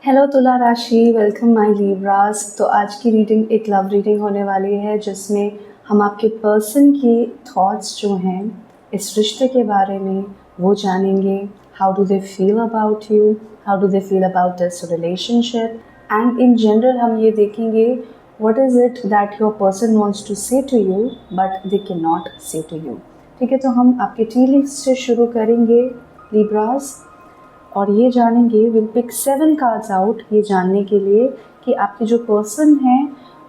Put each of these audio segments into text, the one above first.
Hello तुला राशि, welcome my Libras. तो आज की रीडिंग एक लव रीडिंग होने वाली है जिसमें हम आपके पर्सन की थॉट्स जो हैं इस रिश्ते के बारे में वो जानेंगे। How do they feel about you, how do they feel about this relationship, and in general हम ये देखेंगे what is it that your person wants to say to you but they can not say to you. ठीक है, तो हम आपके tea leaves से शुरू करेंगे लिब्रास, और ये जानेंगे, विल पिक 7 कार्ड्स आउट ये जानने के लिए कि आपके जो पर्सन है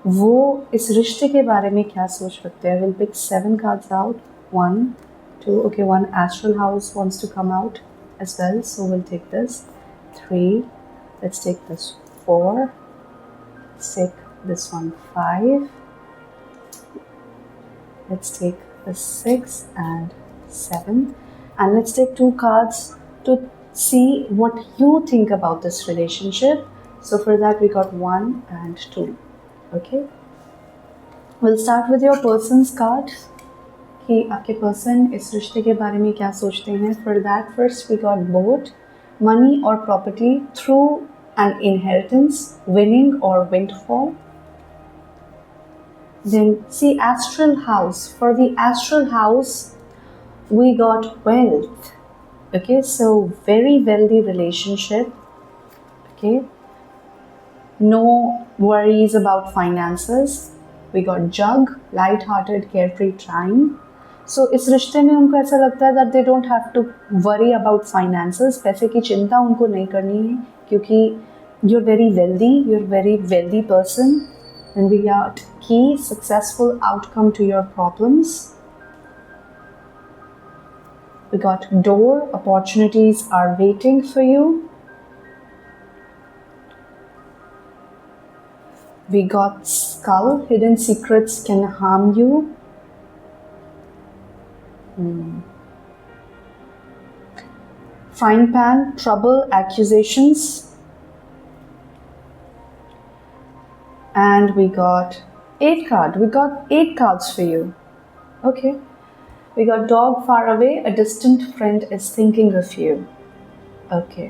वो इस रिश्ते के बारे में क्या सोच रखते हैं। Will pick 7 cards out, 1 2, okay, 1 astral house wants to come out as well, so we'll take this 3, let's take this 4, let's take this one 5, let's take this 6 and 7, and let's take 2 cards to see what you think about this relationship. So for that we got 1 and 2. Okay, we'll start with your person's card कि आपके person इस रिश्ते के बारे में क्या सोचते हैं। For that first we got boat, money or property through an inheritance, winning or windfall. Then see astral house. For the astral house we got wealth. Okay, so very wealthy relationship. Okay, no worries about finances. We got jug, light-hearted, carefree time. So इस रिश्ते में उनको ऐसा लगता है that they don't have to worry about finances. पैसे की चिंता उनको नहीं करनी है क्योंकि you're very wealthy person. And we got key, successful outcome to your problems. We got door, opportunities are waiting for you. We got skull, hidden secrets can harm you. Frying pan, trouble, accusations. And we got 8 card. We got 8 cards for you. Okay. We got dog far away, a distant friend is thinking of you. Okay.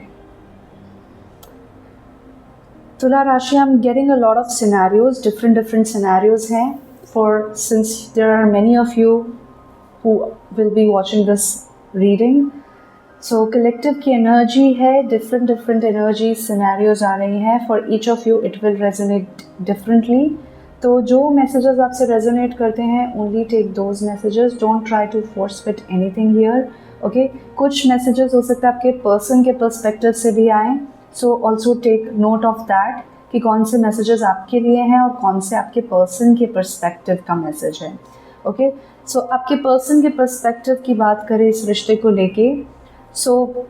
Tula Rashi, I'm getting a lot of scenarios, different scenarios हैं, since there are many of you who will be watching this reading. So collective की energy है, different energy scenarios आ रही हैं. For each of you it will resonate differently. तो जो messages आपसे resonate करते हैं, only take those messages. Don't try to force fit anything here. Okay? कुछ messages हो सकता है आपके person के perspective से भी आए. So also take note of that कि कौन से messages आपके लिए हैं और कौन से आपके person के perspective का message है. ओके, सो आपके पर्सन के पर्सपेक्टिव की बात करें इस रिश्ते को लेके, so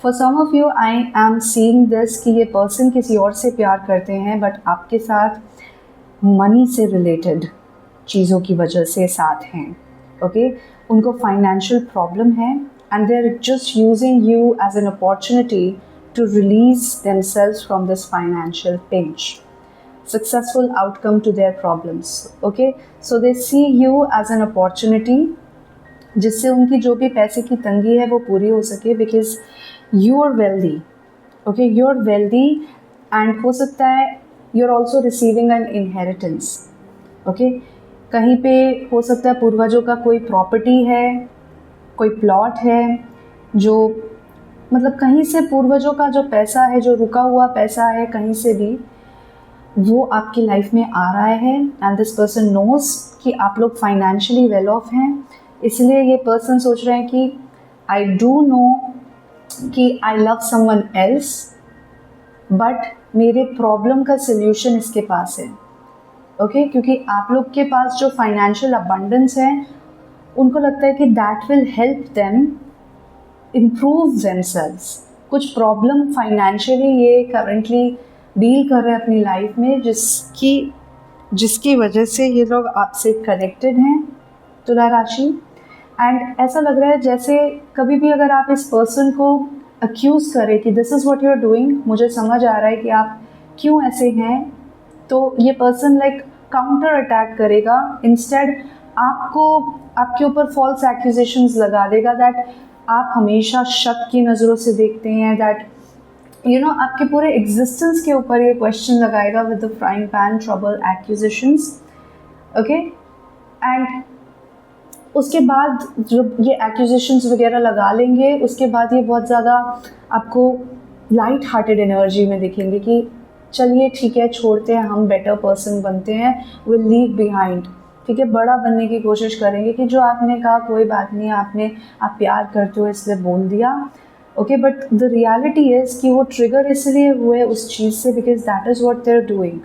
for some of you I am seeing this कि ये पर्सन किसी और से प्यार करते हैं बट आपके साथ मनी से रिलेटेड चीज़ों की वजह से साथ हैं. ओके, उनको फाइनेंशियल प्रॉब्लम है and they are just using you as an opportunity to release themselves from this financial pinch. Successful outcome to their problems. Okay, so they see you as an opportunity जिससे उनकी जो भी पैसे की तंगी है वो पूरी हो सके, because you are wealthy. Okay, you are wealthy and हो सकता है you are also receiving an inheritance. Okay, कहीं पे हो सकता है पूर्वजों का कोई प्रॉपर्टी है, कोई प्लॉट है, जो मतलब कहीं से पूर्वजों का जो पैसा है, जो रुका हुआ पैसा है कहीं से भी, वो आपकी लाइफ में आ रहा है एंड दिस पर्सन नोज कि आप लोग फाइनेंशियली वेल ऑफ हैं. इसलिए ये पर्सन सोच रहे हैं कि आई डू नो कि I love someone else but मेरे प्रॉब्लम का सल्यूशन इसके पास है. ओके, क्योंकि आप लोग के पास जो फाइनेंशियल अबंडेंस है उनको लगता है कि that will help them improve themselves. कुछ प्रॉब्लम फाइनेंशियली ये करंटली डील कर रहे हैं अपनी लाइफ में जिसकी वजह से ये लोग आपसे कनेक्टेड हैं तुला राशि. एंड ऐसा लग रहा है जैसे कभी भी अगर आप इस पर्सन को अक्यूज़ करें कि this is what you are doing, मुझे समझ आ रहा है कि आप क्यों ऐसे हैं, तो ये पर्सन लाइक काउंटर अटैक करेगा. इंस्टेड आपको आपके ऊपर फॉल्स एक्यूजेशंस लगा देगा दैट आप हमेशा शक की नज़रों से देखते हैं, दैट आपके पूरे एग्जिस्टेंस के ऊपर ये क्वेश्चन लगाएगा with the frying pan, trouble, accusations, okay. And उसके बाद जब ये एक्यूजिशंस वगैरह लगा लेंगे, उसके बाद ये बहुत ज़्यादा आपको लाइट हार्टेड एनर्जी में दिखेंगे कि चलिए ठीक है, छोड़ते हैं, हम बेटर पर्सन बनते हैं, विल लीव बिहाइंड, ठीक है, बड़ा बनने की कोशिश करेंगे कि जो आपने कहा कोई बात नहीं, आप प्यार करते हो इसलिए बोल दिया, okay. But the reality is कि वो ट्रिगर इसलिए हुए उस चीज़ से because that is what they are doing,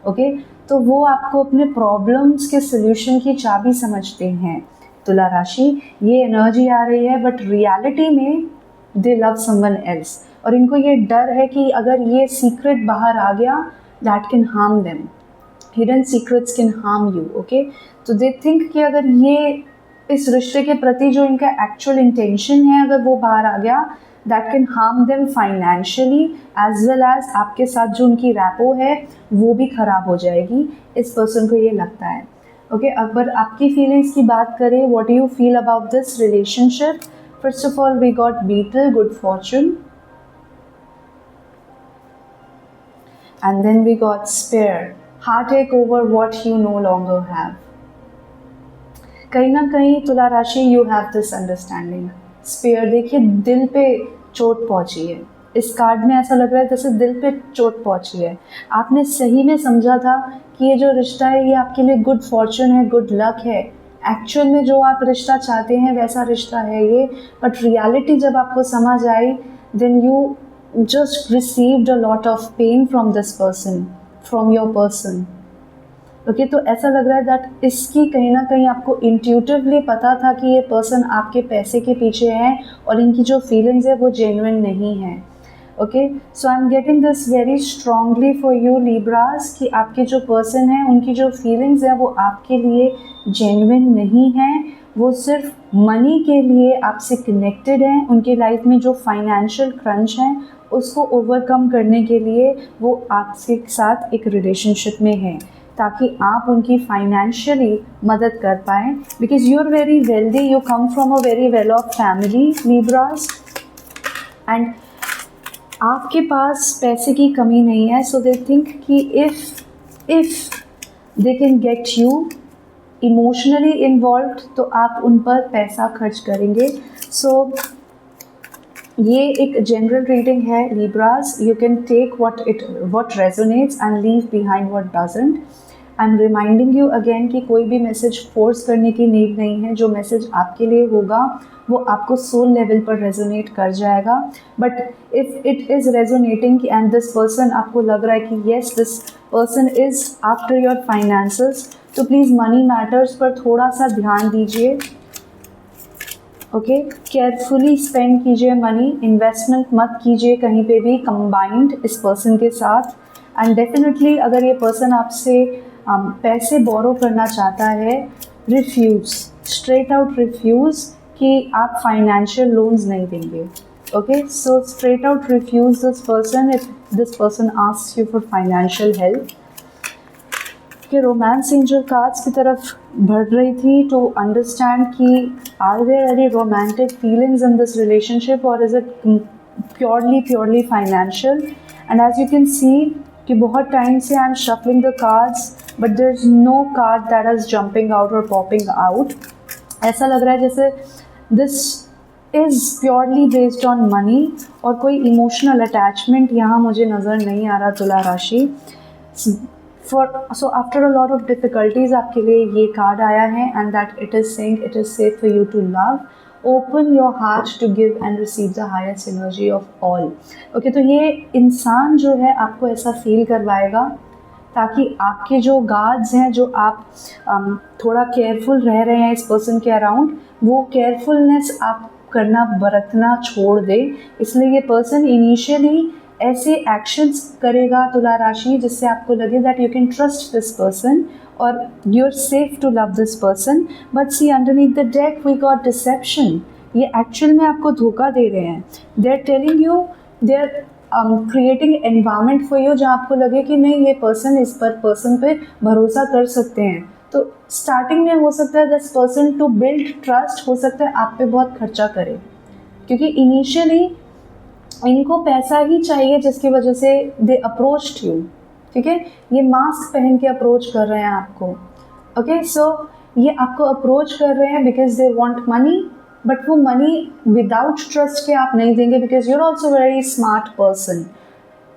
okay. तो वो आपको अपने प्रॉब्लम्स के सोल्यूशन की चाबी समझते हैं। तुला राशि, ये एनर्जी आ रही है बट रियलिटी में दे लव समवन एल्स, और इनको ये डर है कि अगर ये सीक्रेट बाहर आ गया that can harm them, hidden secrets can harm you, okay. तो दे थिंक कि अगर ये इस रिश्ते के प्रति जो इनका एक्चुअल इंटेंशन है अगर वो बाहर आ गया that can harm them financially as well as आपके साथ जो उनकी रैपो है वो भी ख़राब हो जाएगी, इस पर्सन को ये लगता है, ओके। अगर आपकी फीलिंग्स की बात करें, what do you feel about this relationship? First of all we got beetle, good fortune, and then we got spare, heartache over what you no longer have. कहीं ना कहीं तुला राशि you have this understanding. Spare, देखिए दिल पे चोट पहुंची है, इस कार्ड में ऐसा लग रहा है जैसे दिल पे चोट पहुंची है। आपने सही में समझा था कि ये जो रिश्ता है ये आपके लिए गुड फॉर्चून है, गुड लक है, एक्चुअल में जो आप रिश्ता चाहते हैं वैसा रिश्ता है ये, बट रियलिटी जब आपको समझ आई then you just received a lot of pain from this person, from your person, okay. तो ऐसा लग रहा है दैट इसकी कहीं ना कहीं आपको इंट्यूटिवली पता था कि ये पर्सन आपके पैसे के पीछे है और इनकी जो फीलिंग्स है वो जेन्युइन नहीं है, okay. So I am getting this very strongly for you Libras कि आपके जो पर्सन है उनकी जो फीलिंग्स है वो आपके लिए जेन्युइन नहीं है, वो सिर्फ मनी के लिए आपसे कनेक्टेड हैं। उनकी लाइफ में जो फाइनेंशियल क्रंच है उसको ओवरकम करने के लिए वो आपके साथ एक रिलेशनशिप में हैं ताकि आप उनकी फाइनेंशियली मदद कर पाएँ, because you are very wealthy, you come from a very well off family Libras, and आपके पास पैसे की कमी नहीं है। सो दे थिंक कि if they can get you emotionally involve तो आप उन पर पैसा खर्च करेंगे। सो ये एक जनरल रीडिंग है Libras, you can take what resonates and leave behind what doesn't. I am reminding you again कि कोई भी मैसेज फोर्स करने की नीड नहीं है, जो मैसेज आपके लिए होगा वो आपको सोल लेवल पर रेजोनेट कर जाएगा। But if it is resonating and this person आपको लग रहा है कि yes this person is after your finances, तो प्लीज़ मनी मैटर्स पर थोड़ा सा ध्यान दीजिए, ओके। केयरफुली स्पेंड कीजिए मनी, इन्वेस्टमेंट मत कीजिए कहीं पे भी कंबाइंड इस पर्सन के साथ। एंड डेफिनेटली अगर ये पर्सन आपसे पैसे बोरो करना चाहता है, रिफ्यूज़, स्ट्रेट आउट रिफ्यूज़ कि आप फाइनेंशियल लोन्स नहीं देंगे, okay. So straight out refuse this person if this person asks you for financial help. कि रोमांस एंजल कार्ड्स की तरफ बढ़ रही थी टू अंडरस्टैंड कि are there any romantic feelings in this relationship और is it purely financial. And as you can see कि बहुत टाइम से I am shuffling the cards but there is no card that is jumping out और popping out. ऐसा लग रहा है जैसे this is purely based on money और कोई इमोशनल अटैचमेंट यहाँ मुझे नज़र नहीं आ रहा तुला राशि। So after a lot of difficulties आपके लिए ये कार्ड आया है and that it is saying it is safe for you to love, open your heart to give and receive the highest energy of all, okay। तो ये इंसान जो है आपको ऐसा फील करवाएगा ताकि आपके जो गार्ड्स हैं, जो आप थोड़ा केयरफुल रह रहे हैं इस पर्सन के अराउंड, वो केयरफुलनेस आप करना बरतना छोड़ दे। इसलिए ये पर्सन इनिशियली ऐसे एक्शंस करेगा तुला राशि जिससे आपको लगे that you can trust this person और you are safe to love this person. But see underneath the deck we got deception, ये एक्चुअल में आपको धोखा दे रहे हैं। They are telling you, they are creating environment for you जहाँ आपको लगे कि नहीं ये पर्सन, इस पर पर्सन पे भरोसा कर सकते हैं। तो स्टार्टिंग में हो सकता है this person to build trust हो सकता है आप पे बहुत खर्चा करे, क्योंकि इनिशियली इनको पैसा ही चाहिए जिसकी वजह से दे अप्रोच्ड यू, ठीक है। ये मास्क पहन के अप्रोच कर रहे हैं आपको, ओके। सो ये आपको अप्रोच कर रहे हैं because they want money, but वो मनी विदाउट ट्रस्ट के आप नहीं देंगे because you are also very smart person,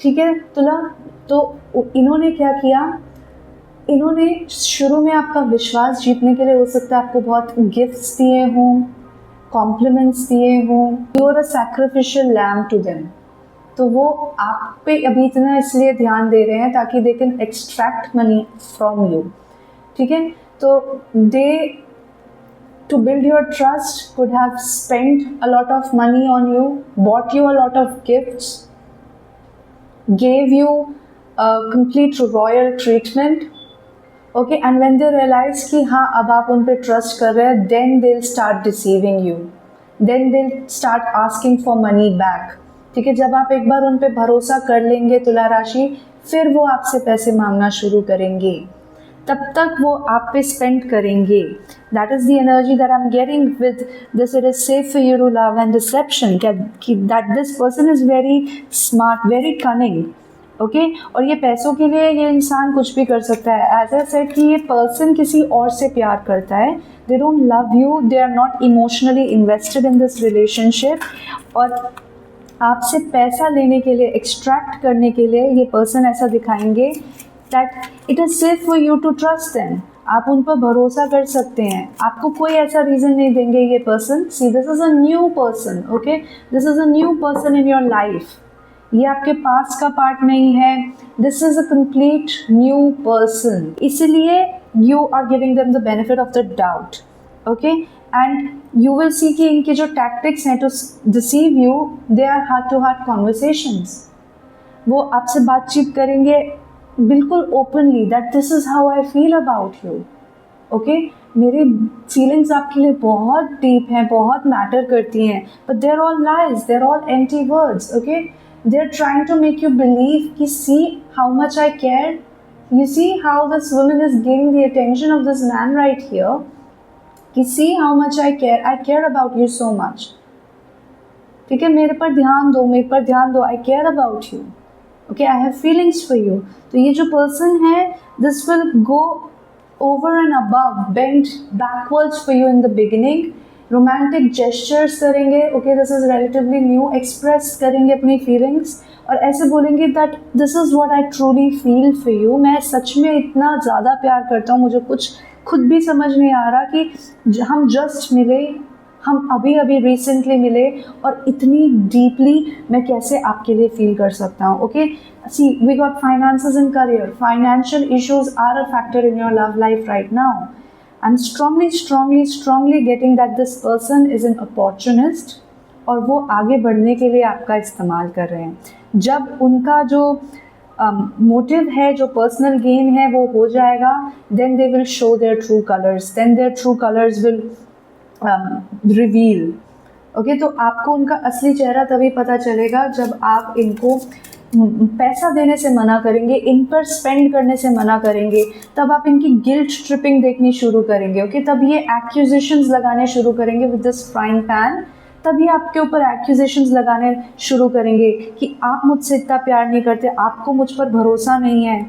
ठीक है तुला। तो इन्होंने क्या किया, इन्होंने शुरू में आपका विश्वास जीतने के लिए हो सकता है आपको बहुत गिफ्ट्स दिए हों, कॉम्प्लीमेंट्स दिए हों, you are a sacrificial lamb to them. तो वो आप पे अभी इतना इसलिए ध्यान दे रहे हैं ताकि they can extract money from you, ठीक है। तो दे to build your trust could have spent a lot of money on you, bought you a lot of gifts, gave you a complete royal treatment, okay, and when they realize कि हाँ अब आप उन पे trust कर रहे हैं, then they'll start deceiving you, then they'll start asking for money back, ठीक है। जब आप एक बार उन पे भरोसा कर लेंगे तुला राशि, फिर वो आपसे पैसे मांगना शुरू करेंगे, तब तक वो आप पे स्पेंड करेंगे। That is the energy that I am getting with this. It is safe for you to love and deception, that this person is very smart, very cunning, okay. और ये पैसों के लिए ये इंसान कुछ भी कर सकता है। एज आई सेड कि ये पर्सन किसी और से प्यार करता है, they don't love you, they are not emotionally invested in this relationship, और आपसे पैसा लेने के लिए, एक्सट्रैक्ट करने के लिए ये पर्सन ऐसा दिखाएंगे that it is safe for you to trust them. आप उन पर भरोसा कर सकते हैं, आपको कोई ऐसा रीज़न नहीं देंगे ये person. See this is a new person, okay, this is a new person in your life. ये आपके पास का पार्ट नहीं है, this is a complete new person. इसलिए you are giving them the benefit of the doubt, okay. And you will see कि इनके जो टैक्टिक्स हैं to deceive you, they are heart to heart conversations. वो आपसे बातचीत करेंगे बिल्कुल openly, that this is how I feel about you, okay. मेरी फीलिंग्स आपके लिए बहुत डीप हैं, बहुत मैटर करती हैं, but they're all lies, they're all empty words, okay. They are trying to make you believe कि see how much I care, you see how this woman is giving the attention of this man right here, कि see how much I care about you so much, ठीक है। मेरे पर ध्यान दो, मेरे पर ध्यान दो, I care about you, okay, I have feelings for you. तो ये जो पर्सन है, this will go over and above, bend backwards for you in the beginning, romantic gestures करेंगे, okay, this is relatively new, express करेंगे अपनी feelings और ऐसे बोलेंगे that this is what I truly feel for you. मैं सच में इतना ज़्यादा प्यार करता हूँ, मुझे कुछ खुद भी समझ नहीं आ रहा कि हम जस्ट मिले, हम अभी अभी रिसेंटली मिले और इतनी डीपली मैं कैसे आपके लिए फील कर सकता हूँ, okay. See we got finances and career, financial issues are a factor in your love life right now. I am strongly getting that this person is an opportunist, और वो आगे बढ़ने के लिए आपका इस्तेमाल कर रहे हैं। जब उनका जो मोटिव है, जो पर्सनल गेन है, वो हो जाएगा, then they will show their true colours, then their true colours will reveal, okay. तो आपको उनका असली चेहरा तभी पता चलेगा जब आप इनको पैसा देने से मना करेंगे, इन पर स्पेंड करने से मना करेंगे, तब आप इनकी गिल्ट ट्रिपिंग देखनी शुरू करेंगे, ओके। तब ये एक्यूजेशंस लगाने शुरू करेंगे विद दिस फ्राइंग पैन, तभी आपके ऊपर एक्यूजेशंस लगाने शुरू करेंगे कि आप मुझसे इतना प्यार नहीं करते, आपको मुझ पर भरोसा नहीं है,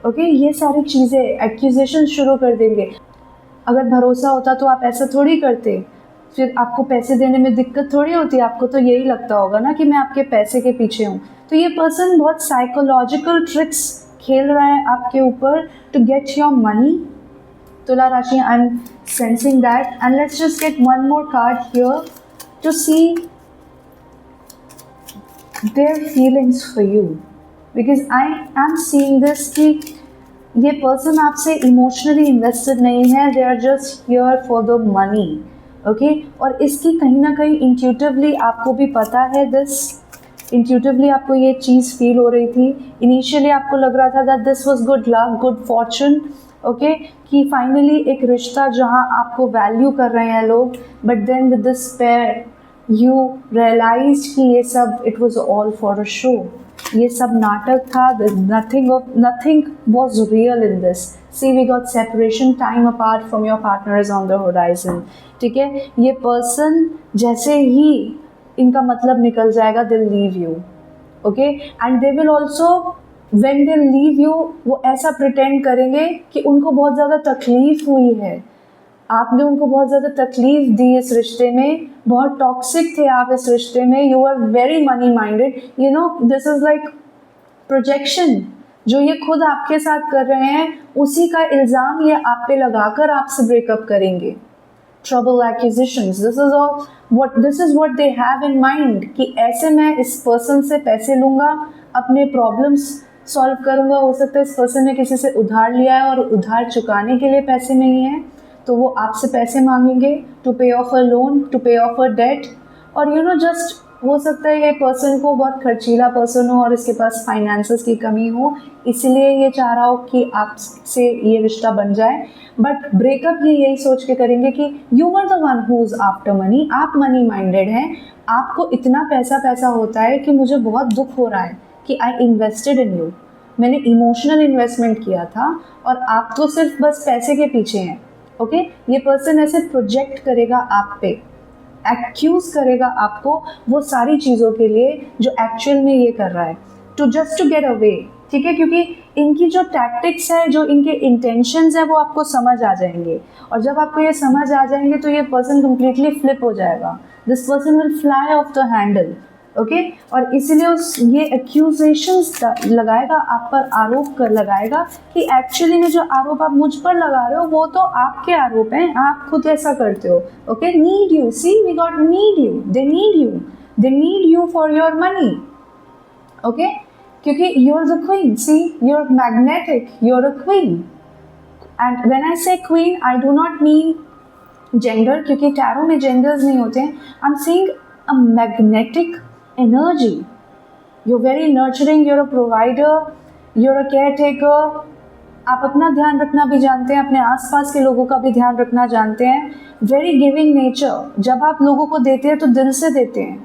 ओके। ये सारी चीज़ें एक्यूजेशन शुरू कर देंगे। अगर भरोसा होता तो आप ऐसा थोड़ी करते, फिर आपको पैसे देने में दिक्कत थोड़ी होती, आपको तो यही लगता होगा ना कि मैं आपके पैसे के पीछे हूँ। तो ये पर्सन बहुत साइकोलॉजिकल ट्रिक्स खेल रहा है आपके ऊपर टू गेट योर मनी। तुला राशि, I am sensing that, and let's just get one more card here to see their feelings for you, because I am seeing this कि ये पर्सन आपसे इमोशनली इन्वेस्टेड नहीं है, they are just here for the money, okay. और इसकी कहीं ना कहीं इंट्यूटिवली आपको भी पता है, दिस इंट्यूटिवली आपको ये चीज़ फील हो रही थी। इनिशियली आपको लग रहा था that this was good luck, good fortune, okay, कि फाइनली एक रिश्ता जहाँ आपको वैल्यू कर रहे हैं लोग, but then with this pair you realise कि ये सब it was all for a show, ये सब नाटक था, nothing was real in this. See we got separation, time apart from your partner is on the horizon, ठीक है। ये पर्सन जैसे ही इनका मतलब निकल जाएगा, they leave you, okay. And they will also when they leave you, वो ऐसा प्रिटेंड करेंगे कि उनको बहुत ज़्यादा तकलीफ हुई है, आपने उनको बहुत ज़्यादा तकलीफ दी इस रिश्ते में, बहुत टॉक्सिक थे आप इस रिश्ते में, you are very money minded, you know this is like projection जो ये खुद आपके साथ कर रहे हैं, उसी का इल्ज़ाम ये आप पे लगाकर आपसे ब्रेकअप करेंगे। Trouble acquisitions, this is what they have in mind कि ऐसे मैं इस पर्सन से पैसे लूँगा, अपने प्रॉब्लम्स सॉल्व करूँगा। हो सकता है इस पर्सन ने किसी से उधार लिया है और उधार चुकाने के लिए पैसे नहीं हैं, तो वो आपसे पैसे मांगेंगे टू पे ऑफ अ लोन, टू पे ऑफ अ डेट। और यू नो जस्ट हो सकता है ये पर्सन को बहुत खर्चीला पर्सन हो और इसके पास फाइनेंसेस की कमी हो, इसलिए ये चाह रहा हो कि आपसे ये रिश्ता बन जाए। बट ब्रेकअप ये यही सोच के करेंगे कि you are the one who is after money, आप मनी माइंडेड हैं, आपको इतना पैसा होता है कि मुझे बहुत दुख हो रहा है कि आई इन्वेस्टेड इन यू, मैंने इमोशनल इन्वेस्टमेंट किया था और आप तो सिर्फ बस पैसे के पीछे हैं, ओके। ये पर्सन ऐसे प्रोजेक्ट करेगा आप पे, एक्यूज करेगा आपको वो सारी चीज़ों के लिए जो एक्चुअल में ये कर रहा है, जस्ट टू गेट अवे, ठीक है। क्योंकि इनकी जो टैक्टिक्स है, जो इनके इंटेंशंस है, वो आपको समझ आ जाएंगे, और जब आपको ये समझ आ जाएंगे तो ये पर्सन कम्प्लीटली फ्लिप हो जाएगा, this person will fly of the handle, okay. और इसीलिए ये एक्यूजेशंस लगाएगा आप पर, आरोप कर लगाएगा कि एक्चुअली में जो आरोप आप मुझ पर लगा रहे हो वो तो आपके आरोप हैं, आप खुद ऐसा करते हो, okay. Need you, see we got need you, they need you for your money, okay. क्योंकि you are the queen, see you are magnetic, you are a queen. And when I say queen, I do not mean gender, क्योंकि tarot में genders नहीं होते हैं। I am saying a magnetic energy, you're very nurturing, you're a provider, you're a caretaker, आप अपना ध्यान रखना भी जानते हैं, अपने आसपास के लोगों का भी ध्यान रखना जानते हैं, very giving nature, जब आप लोगों को देते हैं तो दिल से देते हैं,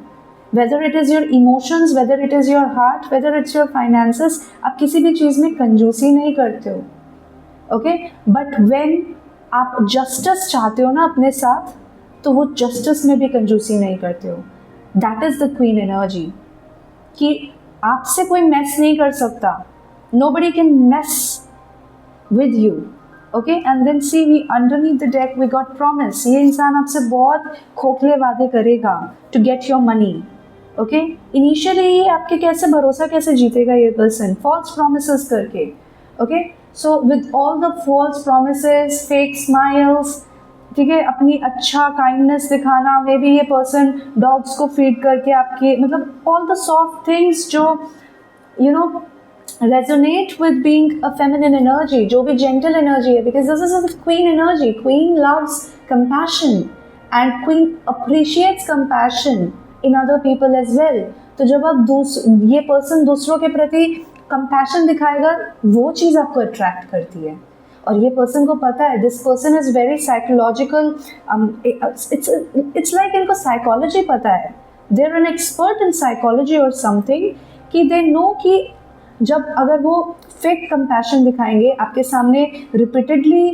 whether it is your emotions, whether it is your heart, whether it's your finances, आप किसी भी चीज़ में कंजूसी नहीं करते हो, okay? But when आप justice चाहते हो ना अपने साथ, तो वो justice में भी कंजूसी नहीं करते हो। That is the queen energy, कि आपसे कोई मैस नहीं कर सकता, nobody can mess with you, okay. And then see we underneath the deck we got promise, ये इंसान आपसे बहुत खोखले वादे करेगा to get your money, okay. Initially ये आपके भरोसा कैसे जीतेगा ये पर्सन, फॉल्स प्रोमिसेस करके, okay. So with all the false promises, fake smiles, ठीक है, अपनी अच्छा काइंडनेस दिखाना, मे बी ये पर्सन डॉग्स को फीड करके आपकी, मतलब ऑल द सॉफ्ट थिंग्स जो you know resonate with being a feminine energy, जो भी जेंटल एनर्जी है, because this is a queen energy. Queen loves compassion and queen appreciates compassion in other people as well. तो जब आप ये person दूसरों के प्रति कंपैशन दिखाएगा, वो चीज़ आपको अट्रैक्ट करती है। और ये पर्सन को पता है, this person is very psychological, it's like इनको साइकोलॉजी पता है, they are an expert in psychology और समथिंग, कि दे नो कि जब अगर वो फेक कंपैशन दिखाएंगे आपके सामने, रिपीटेडली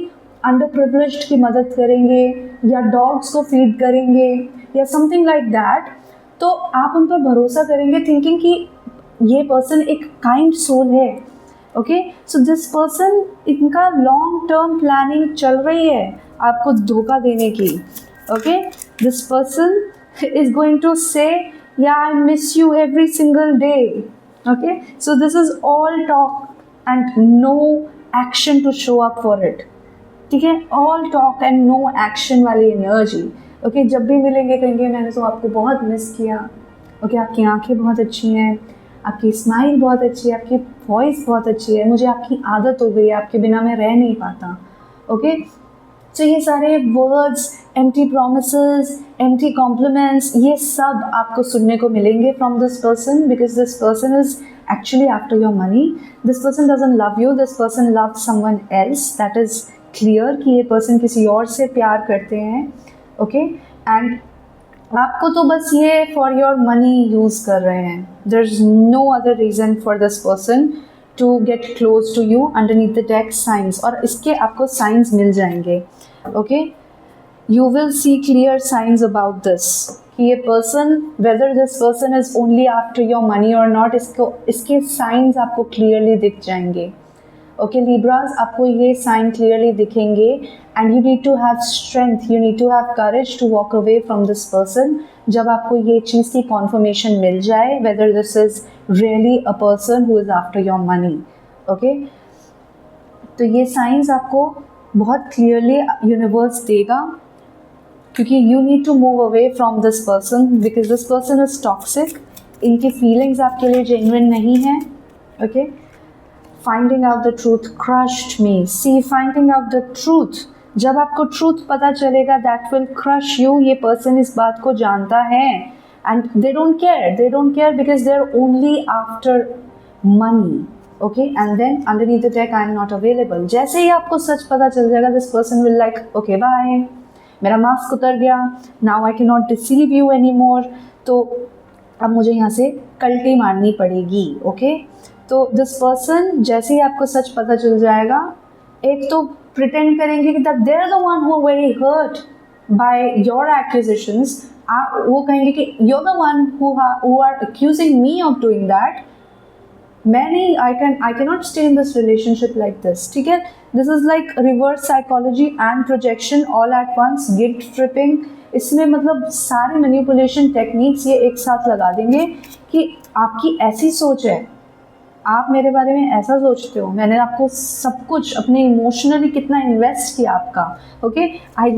अंडर प्रिविलेज्ड की मदद करेंगे या डॉग्स को फीड करेंगे या समथिंग लाइक दैट, तो आप उन पर भरोसा करेंगे थिंकिंग कि ये पर्सन एक काइंड सोल है, ओके। सो दिस पर्सन, इनका लॉन्ग टर्म प्लानिंग चल रही है आपको धोखा देने की, okay. This person is going to say या I miss you every single day, okay. So this is all talk and no action to show up for it, ठीक है, all talk and no action वाली energy, okay. जब भी मिलेंगे कहेंगे मैंने तो आपको बहुत मिस किया, ओके। आपकी आंखें बहुत अच्छी हैं, आपकी स्माइल बहुत अच्छी है, आपकी वॉइस बहुत अच्छी है, मुझे आपकी आदत हो गई है, आपके बिना मैं रह नहीं पाता, ओके। सो ये सारे words, empty promises, empty compliments, ये सब आपको सुनने को मिलेंगे from this person, because this person is actually after your money. This person doesn't love you, this person love someone else, that is clear कि ये पर्सन किसी और से प्यार करते हैं, ओके। एंड आपको तो बस ये फॉर योर मनी यूज़ कर रहे हैं, there is no other reason for this person to get close to you underneath the deck signs, और इसके आपको साइंस मिल जाएंगे, ओके। you will see clear signs about this कि ये person, whether this person is only after your money or not, इसके signs आपको clearly दिख जाएंगे. Okay, Libras, आपको ये sign clearly दिखेंगे and you need to have strength, you need to have courage to walk away from this person. जब आपको ये चीज़ की confirmation मिल जाए whether this is really a person who is after your money. Okay, तो ये signs आपको बहुत clearly universe देगा क्योंकि you need to move away from this person because this person is toxic. इनकी feelings आपके लिए genuine नहीं है. Okay, finding out the truth crushed me. See, finding out the truth, जब आपको truth पता चलेगा that will crush you. ये person इस बात को जानता है and they don't care because they're only after money. Okay, and then underneath the deck I am not available. जैसे ही आपको सच पता चल जाएगा this person will like okay bye, मेरा मास्क उतर गया, now I cannot deceive you anymore. तो अब मुझे यहाँ से कल्टी मारनी पड़ेगी. ओके, तो दिस पर्सन जैसे ही आपको सच पता चल जाएगा, एक तो प्रिटेंड करेंगे कि that they are the one who very hurt by your accusations. वो कहेंगे कि you are the one who are accusing me of doing that. मैं नहीं, I can not stay in this relationship like this. ठीक है, this is like reverse psychology and projection all at once. Guilt tripping, इसमें मतलब सारे manipulation techniques ये एक साथ लगा देंगे कि आपकी ऐसी सोच है, आप मेरे बारे में ऐसा सोचते हो, मैंने आपको सब कुछ अपने इमोशनली कितना इन्वेस्ट किया आपका. ओके, आई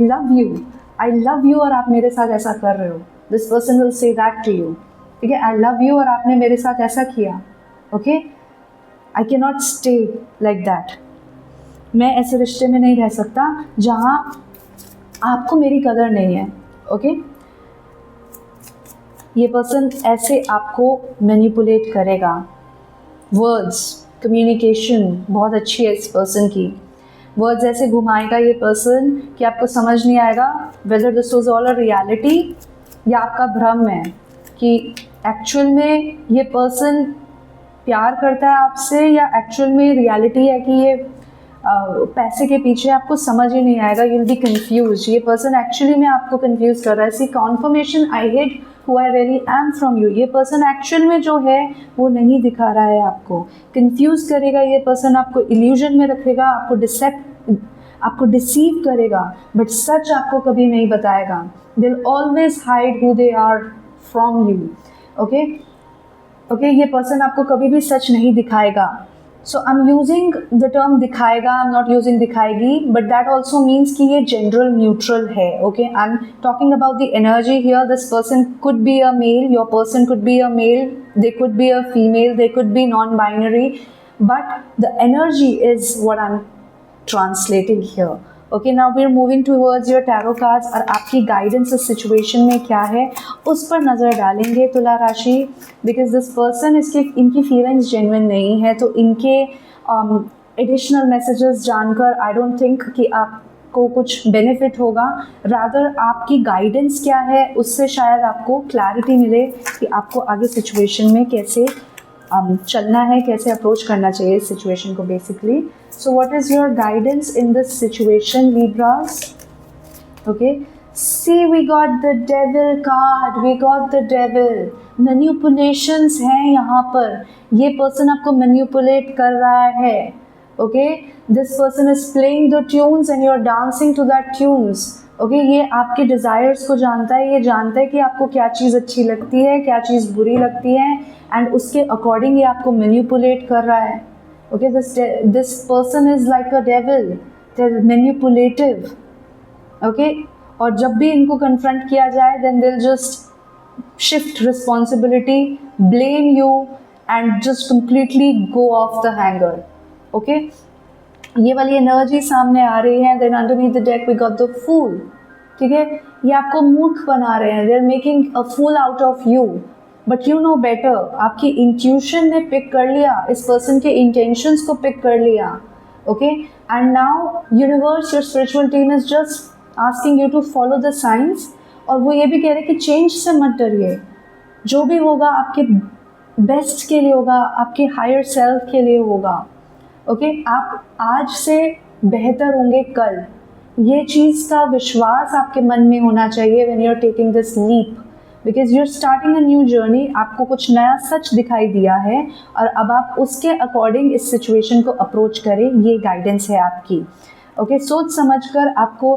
लव यू और आप मेरे साथ ऐसा कर रहे हो. This person will say that to you. ठीक है, आई लव यू और आपने मेरे साथ ऐसा किया. Okay, I can not stay like that. मैं ऐसे रिश्ते में नहीं रह सकता जहाँ आपको मेरी कदर नहीं है. ओके, ये पर्सन ऐसे आपको मैनिपुलेट करेगा. वर्ड्स, कम्युनिकेशन बहुत अच्छी है इस पर्सन की. वर्ड्स ऐसे घुमाएगा ये पर्सन कि आपको समझ नहीं आएगा whether this was all a reality या आपका भ्रम है कि एक्चुअल में ये पर्सन प्यार करता है आपसे या एक्चुअल में रियलिटी है कि ये पैसे के पीछे. आपको समझ ही नहीं आएगा. You will be confuse. ये पर्सन एक्चुअली में आपको कंफ्यूज कर रहा है. See, confirmation I hid who I really am from you. ये पर्सन एक्चुअल में जो है वो नहीं दिखा रहा है आपको. कंफ्यूज करेगा ये पर्सन, आपको इल्यूजन में रखेगा, आपको डिसीव करेगा, बट सच आपको कभी नहीं बताएगा. They will always hide who they are from you. Okay, ये पर्सन आपको कभी भी सच नहीं दिखाएगा. So I am using the term दिखाएगा, आई एम नॉट यूजिंग दिखाएगी, बट दैट ऑल्सो मीन्स कि ये जनरल न्यूट्रल है. Okay, I am talking about the energy here. This person could be a male, your person could be a male, they could be a female, they could B non binary, but the energy is what I am translating here. Okay, now we are moving towards your tarot cards. और आपकी guidance इस situation में क्या है उस पर नज़र डालेंगे तुला राशि. बिकॉज दिस पर्सन, इनकी फीलिंग्स जेन्युइन नहीं है, तो इनके एडिशनल मैसेजेस जानकर आई डोंट थिंक कि आपको कुछ बेनिफिट होगा. रादर आपकी गाइडेंस क्या है उससे शायद आपको क्लैरिटी मिले कि आपको आगे सिचुएशन में कैसे चलना है, कैसे अप्रोच करना चाहिए इस सिचुएशन को basically. So what is your guidance in this situation Libras? Okay, see, we got the devil card, we got the devil. Manipulations हैं यहाँ पर. ये पर्सन आपको मैनिपुलेट कर रहा है. Okay, this person is playing the tunes and you are dancing to that tunes. Okay, ये आपके डिज़ायर्स को जानता है. ये जानता है कि आपको क्या चीज़ अच्छी लगती है, क्या चीज़ बुरी लगती है, एंड उसके अकॉर्डिंग ये आपको मैनिपुलेट कर रहा है. Okay, this person is like a devil, they are manipulative. Okay, और जब भी इनको कन्फ्रंट किया जाए then they will just shift responsibility, blame you and just completely go off the hanger. Okay, ये वाली एनर्जी सामने आ रही है. Then underneath the deck we got the fool. ठीक है, ये आपको मूर्ख बना रहे हैं. They are making a fool out of you, but you know better. आपकी इंट्यूशन ने पिक कर लिया, इस पर्सन के इंटेंशंस को पिक कर लिया. Okay, and now universe, your spiritual team is just asking you to follow the signs. और वो ये भी कह रहे हैं कि चेंज से मत डरिए. जो भी होगा आपके बेस्ट के लिए होगा, आपके हायर सेल्फ के लिए होगा. ओके, आप आज से बेहतर होंगे कल. ये चीज़ का विश्वास आपके मन में होना चाहिए when you are taking this leap, because you are starting a new journey. आपको कुछ नया सच दिखाई दिया है और अब आप उसके अकॉर्डिंग इस सिचुएशन को अप्रोच करें, ये गाइडेंस है आपकी। ओके, सोच समझकर आपको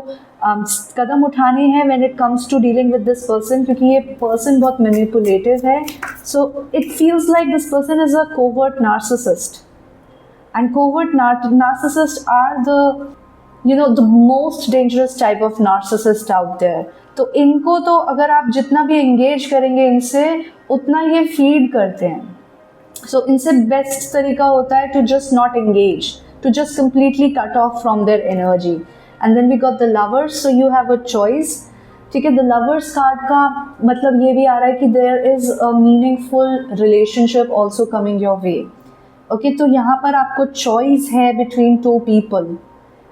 कदम उठाने हैं when it comes to dealing with this person, क्योंकि ये पर्सन बहुत मैनिपुलेटिव है। So it feels like this person is a covert narcissist, and covert narcissist are the most dangerous type of narcissist out there. तो इनको तो अगर आप जितना भी एंगेज करेंगे इनसे, उतना ये फीड करते हैं। सो इनसे बेस्ट तरीका होता है to just not engage, to just completely cut off from their energy. And then we got the lovers, so you have a choice. ठीक है, the lovers card का मतलब ये भी आ रहा है कि there is a meaningful relationship also coming your way. Okay, तो यहाँ पर आपको choice है between two people.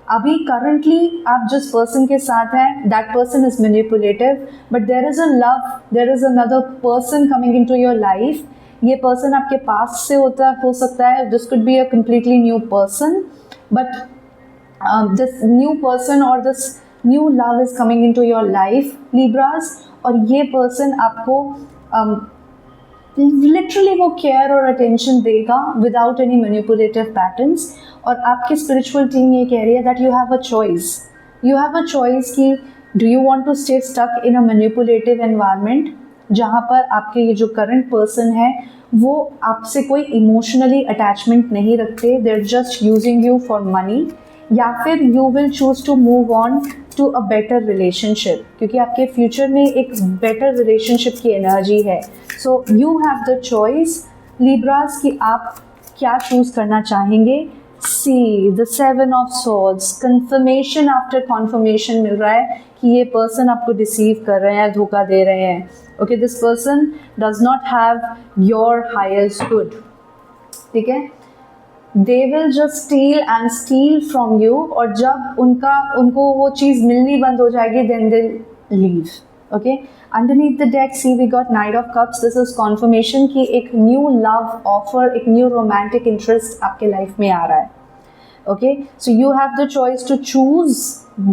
अभी currently आप जिस person के साथ हैं, that person is manipulative, but there is a love, there is another person coming into your life. ये पर्सन आपके पास से हो सकता है, this could be a completely new person, but this new person और this new love is coming into your life Libras. और ये पर्सन आपको लिटरली वो केयर और अटेंशन देगा विदाउट एनी मैनिपुलेटिव पैटर्न्स। और आपकी स्पिरिचुअल टीम ये कह रही है that you have a choice, you have a choice कि do you want to stay stuck in a manipulative environment जहाँ पर आपके ये जो करंट पर्सन है वो आपसे कोई इमोशनली अटैचमेंट नहीं रखते, they are just using you for money, या फिर you will choose to move on to a better relationship, क्योंकि आपके फ्यूचर में एक बेटर रिलेशनशिप की एनर्जी है। So you have the choice Libras कि आप क्या चूज करना चाहेंगे। See the 7 of swords, confirmation after confirmation मिल रहा है कि ये पर्सन आपको डिसीव कर रहे हैं, धोखा दे रहे हैं। Okay, this person does not have your highest good, ठीक है, they will just steal and steal from you, और जब उनको वो चीज़ मिलनी बंद हो जाएगी then they leave. Okay, underneath the deck see we got knight of cups, this is confirmation कि एक न्यू लव ऑफर, एक न्यू रोमांटिक इंटरेस्ट आपके लाइफ में आ रहा है। Okay, so you have the choice to choose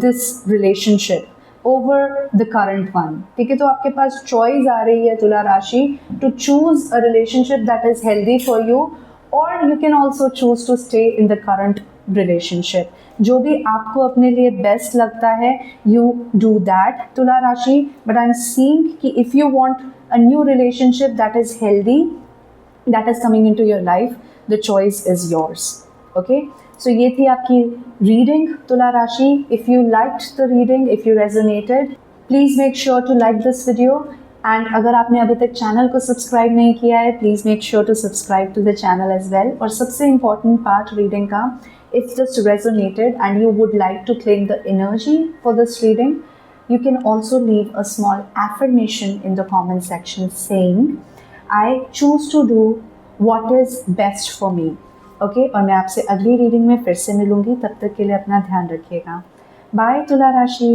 this relationship over the current one, ठीक है। तो आपके पास चॉइस आ रही है तुला राशि to choose a relationship that is healthy for you, और you can also choose to stay in the current relationship. जो भी आपको अपने लिए बेस्ट लगता है यू डू दैट तुला राशि, बट आई एम सीइंग कि if you want a new relationship that is healthy, that is coming into your life, the choice is yours. Okay, so ये थी आपकी रीडिंग तुला राशि। If you liked the reading, if you resonated, please make sure to like this video, and अगर आपने अभी तक channel को सब्सक्राइब नहीं किया है, please make sure to subscribe to the channel as well. और सबसे इम्पॉर्टेंट पार्ट रीडिंग का, if just resonated and you would like to claim the energy for this reading, you can also leave a small affirmation in the comment section saying, I choose to do what is best for me. Okay, और मैं आपसे अगली reading में फिर से मिलूंगी, तब तक के लिए अपना ध्यान रखिएगा। बाय तुला राशि।